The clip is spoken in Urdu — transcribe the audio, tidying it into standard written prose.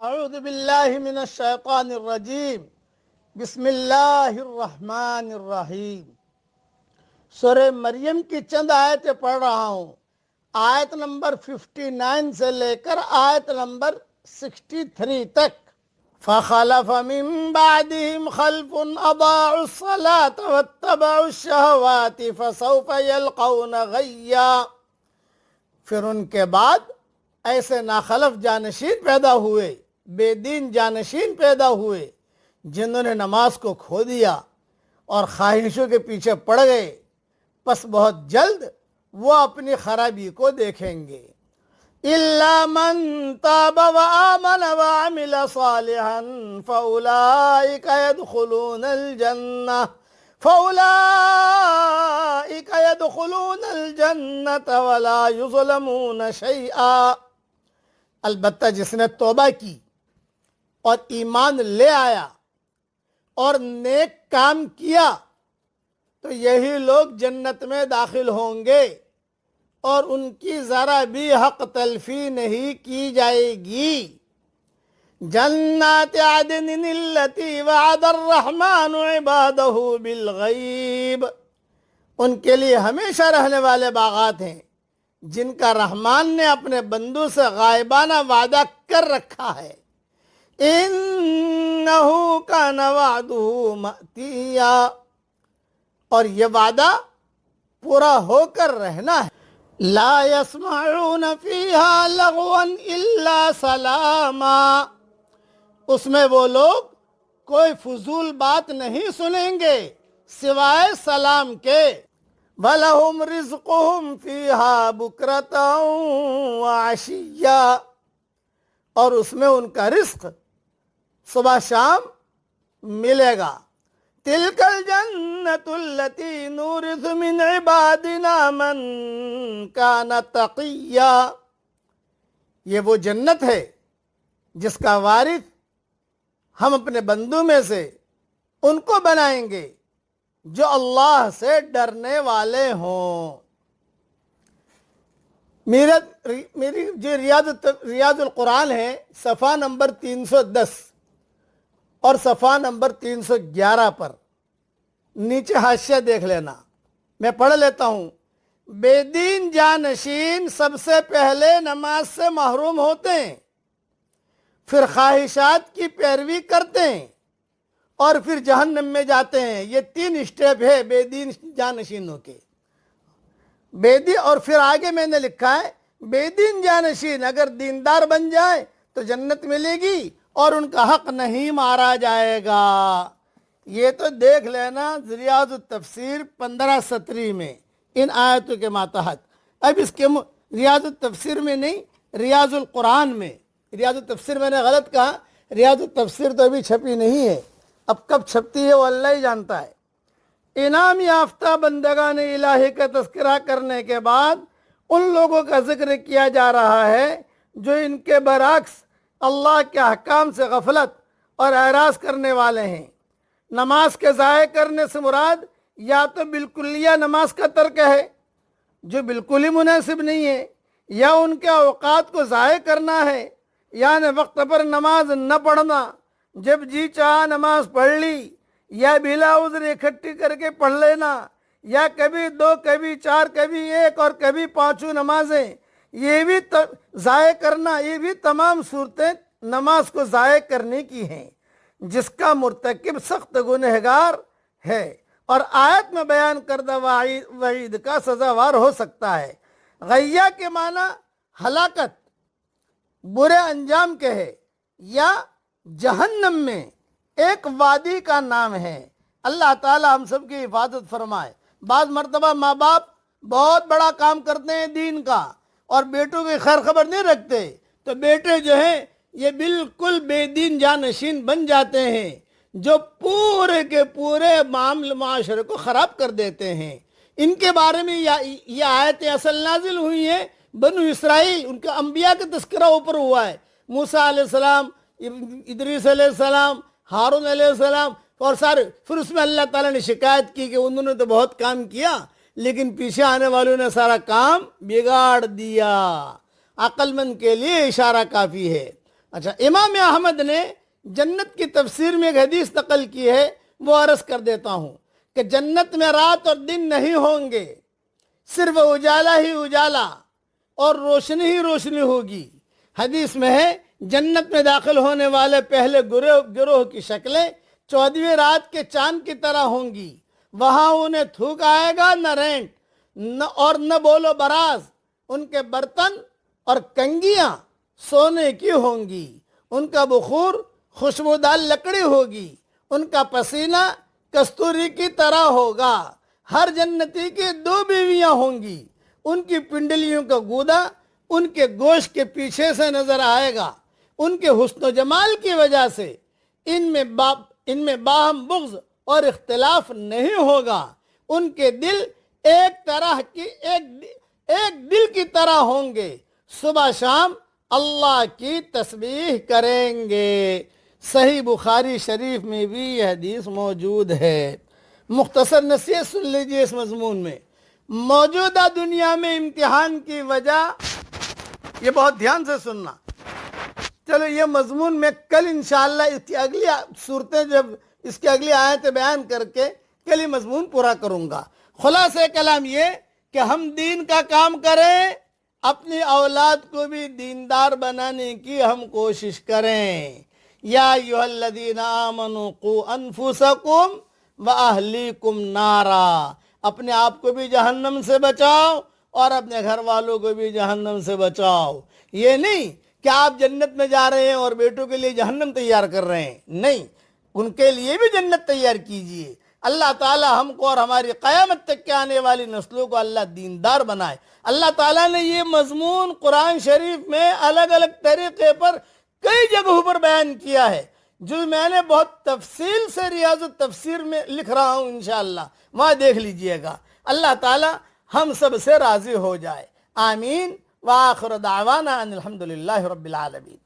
اعوذ باللہ من الشیطان الرجیم بسم اللہ الرحمن الرحیم۔ سورہ مریم کی چند آیتیں پڑھ رہا ہوں، آیت نمبر 59 سے لے کر آیت نمبر 63 تک۔ فخلف من بعدهم خلف اضاعوا الصلاة واتبعوا الشہوات فسوف يلقون غیا۔ پھر ان کے بعد ایسے ناخلف جانشین پیدا ہوئے، بے دین جانشین پیدا ہوئے، جنہوں نے نماز کو کھو دیا اور خواہشوں کے پیچھے پڑ گئے، پس بہت جلد وہ اپنی خرابی کو دیکھیں گے۔ إِلَّا مَن تَابَ وَآمَنَ وَعَمِلَ صَالِحًا فَأُولَئِكَ يَدْخُلُونَ الْجَنَّةَ وَلَا يُظْلَمُونَ شَيْئًا۔ البتہ جس نے توبہ کی اور ایمان لے آیا اور نیک کام کیا تو یہی لوگ جنت میں داخل ہوں گے اور ان کی ذرا بھی حق تلفی نہیں کی جائے گی۔ جنات عدن التي وعد الرحمن عباده بالغیب، ان کے لیے ہمیشہ رہنے والے باغات ہیں جن کا رحمان نے اپنے بندوں سے غائبانہ وعدہ کر رکھا ہے۔ انہو کان وعدہ مأتیا، اور یہ وعدہ پورا ہو کر رہنا ہے۔ لا يسمعون فیہا لغوا الا سلاما، اس میں وہ لوگ کوئی فضول بات نہیں سنیں گے سوائے سلام کے۔ وَلَهُمْ رِزْقُهُمْ فِيهَا بُكْرَةً وَعَشِيًّا، اور اس میں ان کا رزق صبح شام ملے گا۔ تِلْكَ الْجَنَّةُ الَّتِي نُورِثُ مِنْ عِبَادِنَا مَنْ كَانَ تَقِيًّا، یہ وہ جنت ہے جس کا وارث ہم اپنے بندوں میں سے ان کو بنائیں گے جو اللہ سے ڈرنے والے ہوں۔ میری جو ریاض القرآن ہے، صفحہ نمبر 310 اور صفحہ نمبر 311 پر نیچے حاشیہ دیکھ لینا، میں پڑھ لیتا ہوں۔ بے دین جانشین سب سے پہلے نماز سے محروم ہوتے ہیں، پھر خواہشات کی پیروی کرتے ہیں اور پھر جہنم میں جاتے ہیں۔ یہ 3 اسٹیپ ہے بے دین جانشینوں کے۔ اور پھر آگے میں نے لکھا ہے بے دین جانشین اگر دیندار بن جائے تو جنت ملے گی اور ان کا حق نہیں مارا جائے گا۔ یہ تو دیکھ لینا ریاض التفسیر 15-17 میں ان آیتوں کے ماتحت۔ اب اس کے ریاض التفسیر میں نہیں، ریاض القرآن میں۔ ریاض التفسیر میں نے غلط کہا، ریاض التفسیر تو ابھی چھپی نہیں ہے، اب کب چھپتی ہے وہ اللہ ہی جانتا ہے۔ انعام یافتہ بندگان الہی کا تذکرہ کرنے کے بعد ان لوگوں کا ذکر کیا جا رہا ہے جو ان کے برعکس اللہ کے احکام سے غفلت اور اعراض کرنے والے ہیں۔ نماز کے ضائع کرنے سے مراد یا تو بالکلیہ نماز کا ترک ہے جو بالکل ہی مناسب نہیں ہے، یا ان کے اوقات کو ضائع کرنا ہے، یعنی وقت پر نماز نہ پڑھنا، جب جی چاہا نماز پڑھ لی، یا بلا عذر اکٹھی کر کے پڑھ لینا، یا کبھی 2 کبھی 4 کبھی 1 اور کبھی 5 نمازیں، یہ بھی ضائع کرنا، یہ بھی تمام صورتیں نماز کو ضائع کرنے کی ہیں، جس کا مرتکب سخت گنہگار ہے اور آیت میں بیان کردہ وعید کا سزاوار ہو سکتا ہے۔ غیہ کے معنی ہلاکت، برے انجام کے ہے، یا جہنم میں ایک وادی کا نام ہے۔ اللہ تعالی ہم سب کی حفاظت فرمائے۔ بعض مرتبہ ماں باپ بہت بڑا کام کرتے ہیں دین کا اور بیٹوں کی خیر خبر نہیں رکھتے، تو بیٹے جو ہیں یہ بالکل بے دین جانشین بن جاتے ہیں جو پورے کے پورے معاشرے کو خراب کر دیتے ہیں۔ ان کے بارے میں یہ آیت اصل نازل ہوئی ہے بنو اسرائیل، ان کے انبیاء کا تذکرہ اوپر ہوا ہے، موسیٰ علیہ السلام، ادریس علیہ السلام، ہارون علیہ السلام، اور سارے۔ پھر اس میں اللہ تعالیٰ نے شکایت کی کہ انہوں نے تو بہت کام کیا لیکن پیچھے آنے والوں نے سارا کام بگاڑ دیا۔ عقل مند کے لیے اشارہ کافی ہے۔ اچھا، امام احمد نے جنت کی تفسیر میں ایک حدیث نقل کی ہے، وہ عرض کر دیتا ہوں کہ جنت میں رات اور دن نہیں ہوں گے، صرف اجالا ہی اجالا اور روشنی ہی روشنی ہوگی۔ حدیث میں ہے جنت میں داخل ہونے والے پہلے گروہ کی شکلیں 14ویں رات کے چاند کی طرح ہوں گی، وہاں انہیں تھوک آئے گا نہ رینٹ اور نہ بولو براز، ان کے برتن اور کنگیاں سونے کی ہوں گی، ان کا بخور خوشبودار لکڑی ہوگی، ان کا پسینہ کستوری کی طرح ہوگا۔ ہر جنتی کی 2 بیویاں ہوں گی، ان کی پنڈلیوں کا گودا ان کے گوشت کے پیچھے سے نظر آئے گا۔ ان کے حسن و جمال کی وجہ سے ان میں باہم بغض اور اختلاف نہیں ہوگا۔ ان کے دل ایک دل کی طرح ہوں گے، صبح شام اللہ کی تسبیح کریں گے۔ صحیح بخاری شریف میں بھی یہ حدیث موجود ہے۔ مختصر نصیحت سن لیجیے اس مضمون میں۔ موجودہ دنیا میں امتحان کی وجہ، یہ بہت دھیان سے سننا، چلو یہ مضمون میں کل انشاءاللہ اس کی اگلی صورتیں، جب اس کی اگلی آیتیں بیان کر کے کل یہ مضمون پورا کروں گا۔ خلاصہ کلام یہ کہ ہم دین کا کام کریں، اپنی اولاد کو بھی دیندار بنانے کی ہم کوشش کریں۔ یا ایھا الذین آمنوا قوا انفسکم واہلیکم نارا، اپنے آپ کو بھی جہنم سے بچاؤ اور اپنے گھر والوں کو بھی جہنم سے بچاؤ۔ یہ نہیں کہ آپ جنت میں جا رہے ہیں اور بیٹوں کے لیے جہنم تیار کر رہے ہیں، نہیں، ان کے لیے بھی جنت تیار کیجئے۔ اللہ تعالی ہم کو اور ہماری قیامت تک کے آنے والی نسلوں کو اللہ دیندار بنائے۔ اللہ تعالیٰ نے یہ مضمون قرآن شریف میں الگ الگ طریقے پر کئی جگہوں پر بیان کیا ہے، جو میں نے بہت تفصیل سے ریاض التفسیر میں لکھ رہا ہوں، انشاءاللہ وہاں دیکھ لیجئے گا۔ اللہ تعالیٰ ہم سب سے راضی ہو جائے، آمین۔ وآخر دعوانا ان الحمدللہ رب العالمین۔